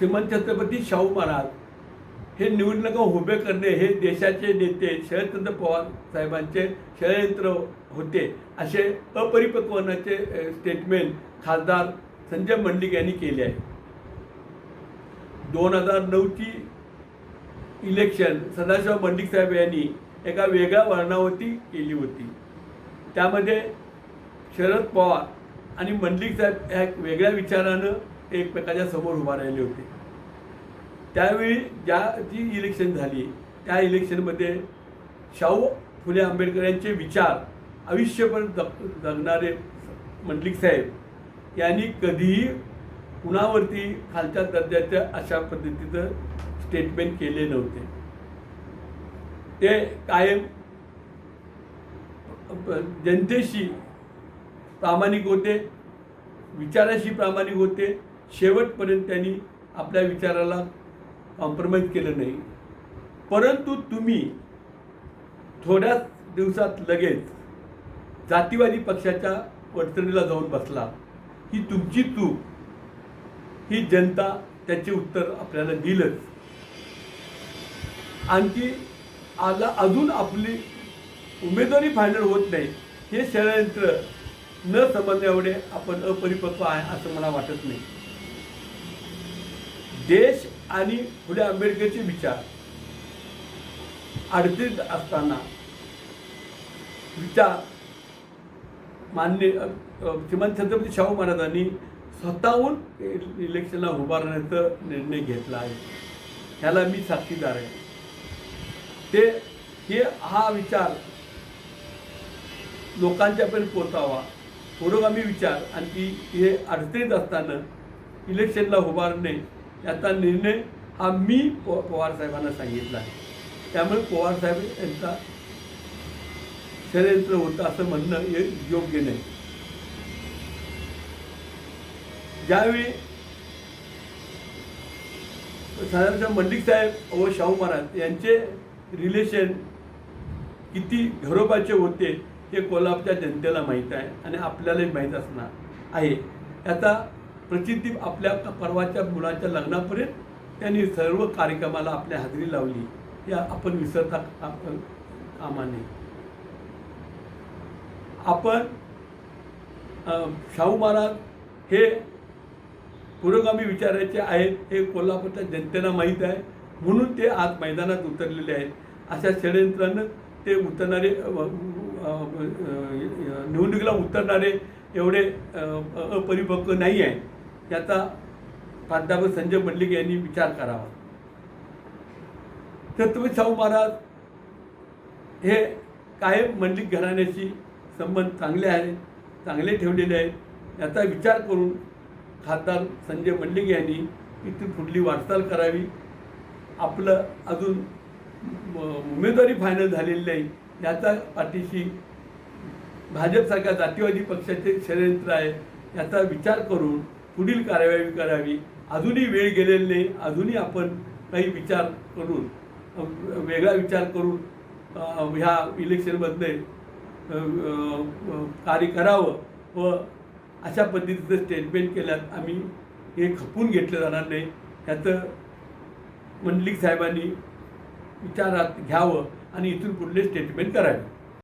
श्रीमंत छत्रपती शाहू महाराज हे निवडणुका उभे करणे हे देशाचे नेते शरदचंद्र पवार साहेबांचे षडयंत्र होते असे अपरिपक्वनाचे स्टेटमेंट खासदार संजय मंडलिक यांनी केले आहे. 2009ची इलेक्शन सदाशिव मंडलिक साहेब यांनी एका वेगळ्या वर्णावरती केली होती. त्यामध्ये शरद पवार आणि मंडलिक साहेब ह्या वेगळ्या विचारानं एकमेकाच्या समोर उभा राहिले होते. त्यावेळी जी इलेक्शन झाली त्या इलेक्शनमध्ये शाहू फुले आंबेडकर यांचे विचार आयुष्यभर जगणारे मंडलिक साहेब यांनी कधीही कुणावरती खालच्या दर्जाच्या अशा पद्धतीचं स्टेटमेंट केले नव्हते. ते कायम जनतेशी प्रामाणिक होते, विचाराशी प्रामाणिक होते. शेवटपर्यंत त्यांनी आपल्या विचाराला कॉम्प्रोमाइज केलं नाही. परंतु तुम्ही थोड्याच दिवसात लगेच जातीवादी पक्षाच्या वरचढीला जाऊन बसला. ही तुमची चूक, ही जनता त्याचे उत्तर आपल्याला दिलंच. आणखी अजून आपली उमेदवारी फायनल होत नाही हे षडयंत्र न समजण्याएवढे आपण अपरिपक्व आहे असं मला वाटत नाही. देश आणि फुले आंबेडकरचे विचार अडचणीत असताना विचार मान्य श्रीमंत छत्रपती शाहू महाराजांनी स्वतःहून इलेक्शनला उभारण्याचा निर्णय घेतला आहे. ह्याला मी साक्षीदार आहे. हा विचार लोकांच्यापर्यंत पोचावा, पुरोगामी विचार. आणखी हे अडचणीत असताना इलेक्शनला उभारणे याचा निर्णय हा मी पवार साहेबांना सांगितला आहे. त्यामुळे पवार साहेब यांचा षडयंत्र होतं असं म्हणणं हे योग्य नाही. ज्यावेळी साधारणतः मंडलिक साहेब व शाहू महाराज यांचे रिलेशन किती घरोबाचे होते हे कोल्हापूरच्या जनतेला माहीत आहे आणि आपल्यालाही माहीत असणार आहे. याचा प्रसिद्धी आपल्या परवाच्या मुलाच्या लग्नापर्यंत त्यांनी सर्व कार्यक्रमाला आपल्या हजेरी लावली. या आपण विसरता कामा नये. आपण शाहू महाराज हे पुरोगामी विचाराचे आहेत हे कोल्हापूरच्या जनतेला माहीत आहे. म्हणून ते आज मैदानात उतरलेले आहेत. अशा षडयंत्रानं ते उतरणारे निवडणुकीला उतरणारे एवढे अपरिपक्व नाही आहे. याचा प्राध्यापक संजय मंडलिक यांनी विचार करावा. छत्रपती शाहू महाराज हे कायम मंडलिक घराण्याशी संबंध चांगले आहेत, चांगले ठेवलेले आहेत. याचा विचार करून खासदार संजय मंडलिक यांनी इथून पुढली वाटचाल करावी. आपलं अजून उमेदवारी फायनल झालेली नाही. याचा पाठीशी भाजपसारख्या जातीवादी पक्षाचे षडयंत्र आहे. याचा विचार करून पुढील कार्यवाही करावी. अजूनही वेळ गेलेली नाही. अजूनही आपण काही विचार करून वेगळा विचार करून ह्या इलेक्शनमध्ये कार्य करावं व अशा पद्धतीचं स्टेटमेंट केल्यात आम्ही हे खपून घेतलं जाणार नाही. याचं मंडलिक साहेबांनी विचारात घ्यावं आणि इथून पुढले स्टेटमेंट करावे.